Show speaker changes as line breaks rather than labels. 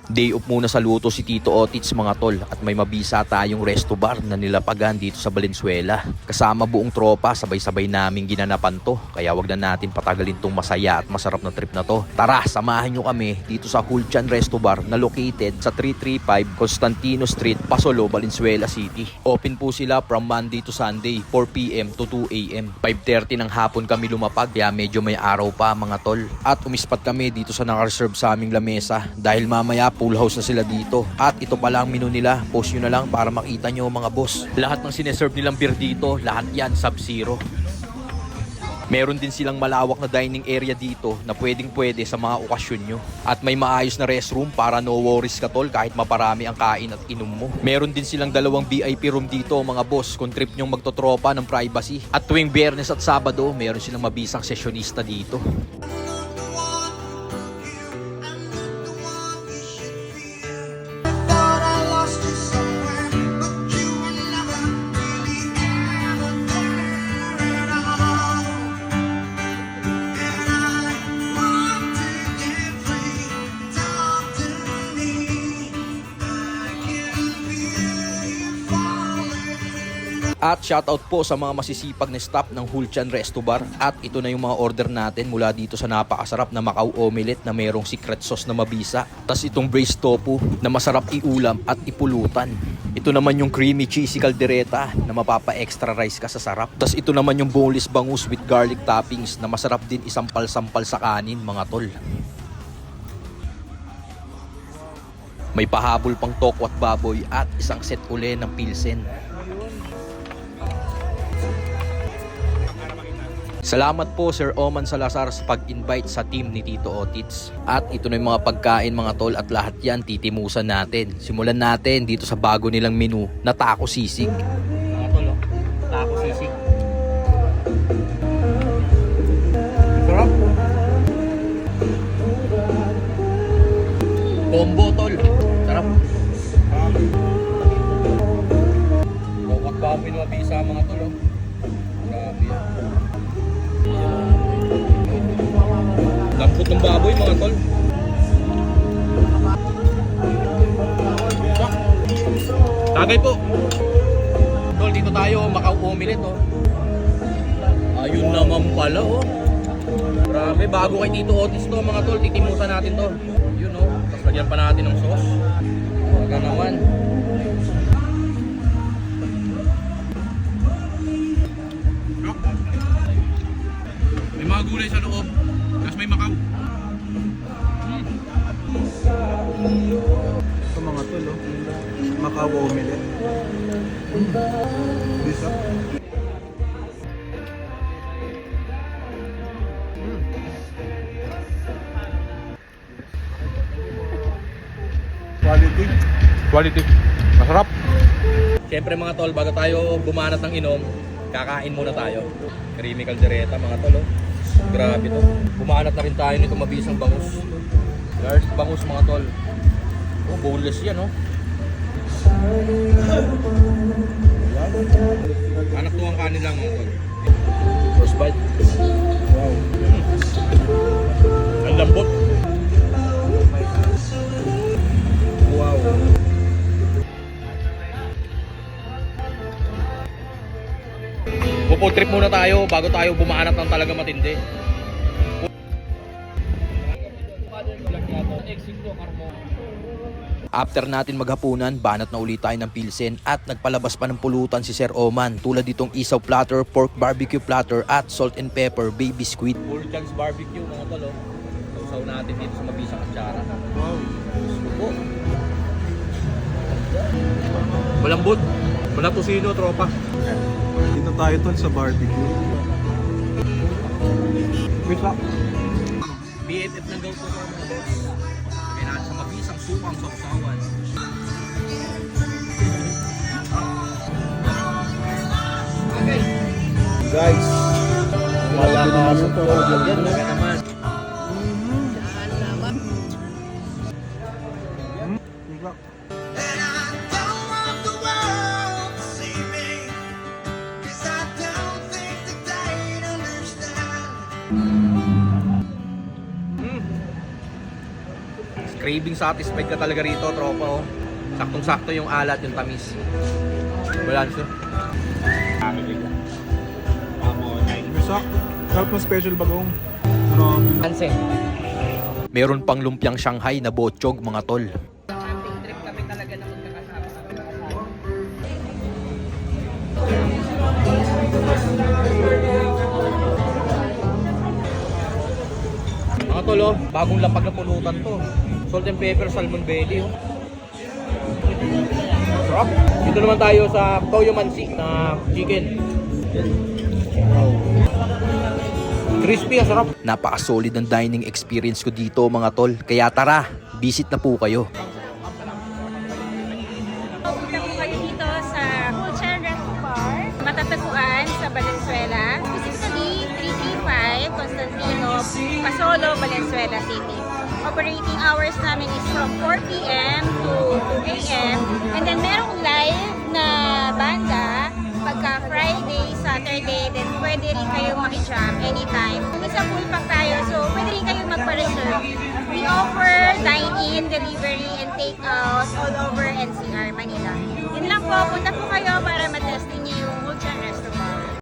Day off muna sa luto si Tito Otits mga tol at may mabisa tayong resto bar na nilapagan dito sa Valenzuela. Kasama buong tropa, sabay-sabay naming ginanapan to. Kaya wag na natin patagalin tong masaya at masarap na trip na to. Tara, samahan nyo kami dito sa Hulchan Resto Bar na located sa 335 Constantino Street, Pasolo, Valenzuela City. Open po sila from Monday to Sunday, 4 PM to 2 AM. 5:30 ng hapon kami lumapag kaya medyo may araw pa mga tol. At umispat kami dito sa naka-reserve sa aming lamesa dahil mamaya full house na sila dito. At ito pala ang menu nila. Post nyo na lang para makita nyo mga boss. Lahat ng sineserve nilang beer dito, lahat yan Sub-Zero. Meron din silang malawak na dining area dito na pwedeng-pwede sa mga okasyon nyo. At may maayos na restroom para no worries ka tol kahit maparami ang kain at inom mo. Meron din silang dalawang VIP room dito mga boss kung trip nyong magtotropa ng privacy. At tuwing Biyernes at Sabado, meron silang mabisang sesyonista dito. At shoutout po sa mga masisipag na staff ng Hulchan Resto Bar. At ito na yung mga order natin mula dito sa napakasarap na Macau Omelette na merong secret sauce na mabisa. Tas itong braised tofu na masarap iulam at ipulutan. Ito naman yung creamy cheesy caldereta na mapapa-extra rice ka sa sarap. Tas ito naman yung boneless bangus with garlic toppings na masarap din isampal-sampal sa kanin mga tol. May pahabol pang tokwat baboy at isang set uli ng pilsen. Salamat po Sir Oman Salazar sa pag-invite sa team ni Tito Otits. At ito na yung mga pagkain mga tol at lahat yan titimusan natin. Simulan natin dito sa bago nilang menu na taco sisig. Mga tol, oh. Taco sisig. Sarap. Combo tol. Sarap. Huwag ba pinabisa mga tol, oh. Grabe yan. Lambot ng baboy mga tol. Tagay po. Tol, dito tayo Macau Omelette oh. Ayun naman pala oh. Grabe, bago kay Tito Otis to mga tol. Titimusan natin to. Yun oh. Tapos lagyan pa natin ng sauce. Talaga naman. May mga gulay sa loob. Tapos may Macau.
Ito mga tol, oh. Macau Omelette. Bisa. Quality.
Quality. Masarap. Siyempre mga tol, bago tayo bumanat ng inom, kakain muna tayo. Creamy caldereta mga tol oh. Grabe to. Bumanat na rin tayo nito mabisang bangus. Large bangus mga tol. Oh, boneless yan oh. Anak tuwang kanin lang mga tol. First bite. Wow. Ang lambot. Wow. Pupo trip muna tayo bago tayo bumanat ng talaga matindi. After natin maghapunan, banat na ulit tayo ng pilsen at nagpalabas pa ng pulutan si Sir Oman tulad ditong isaw platter, pork barbecue platter at salt and pepper baby squid. Hulchan's barbecue mga tol oh. Sausaw natin dito sa mabisang kutsara. Wow. Subo. Malambot. Walang tusino, tropa.
Dito tayo tol sa barbecue. Bisa.
BFF ng Gauto ko mga boss. Kaya natin sa mabisang supang sausawan.
Guys, wala ka sa to.
Yan naman.
Bisa.
Craving satisfied ka talaga rito, tropa, oh. Saktong-sakto yung alat, yung tamis. Balance, oh.
Bisa. Sarap ng special bagong. Grabe.
Hansen.
Meron pang lumpiang Shanghai na botchog, mga tol.
Camping trip kami talaga na magkakasama.
Mga tol, oh, bagong lapag na pulutan to. Salt and pepper, salmon belly, oh. Sarap. Dito naman tayo sa Toyo Mansi na chicken. Crispy, ang sarap. Napaka-solid ng dining experience ko dito, mga tol. Kaya tara, visit na po kayo.
Punta po kayo dito sa Culture Resto Bar, matatagpuan sa Valenzuela, specifically 335 Constantino, Pasolo, Valenzuela City. Operating hours namin is from 4 p.m. to 2 a.m. And then merong live na banda pagka Friday, Saturday, then pwede rin kayong makijam anytime. Kung isa full pack tayo, so pwede rin kayong magpa-reserve. We offer dine-in, delivery, and take-out all over NCR, Manila. Yun lang po, punta po kayo para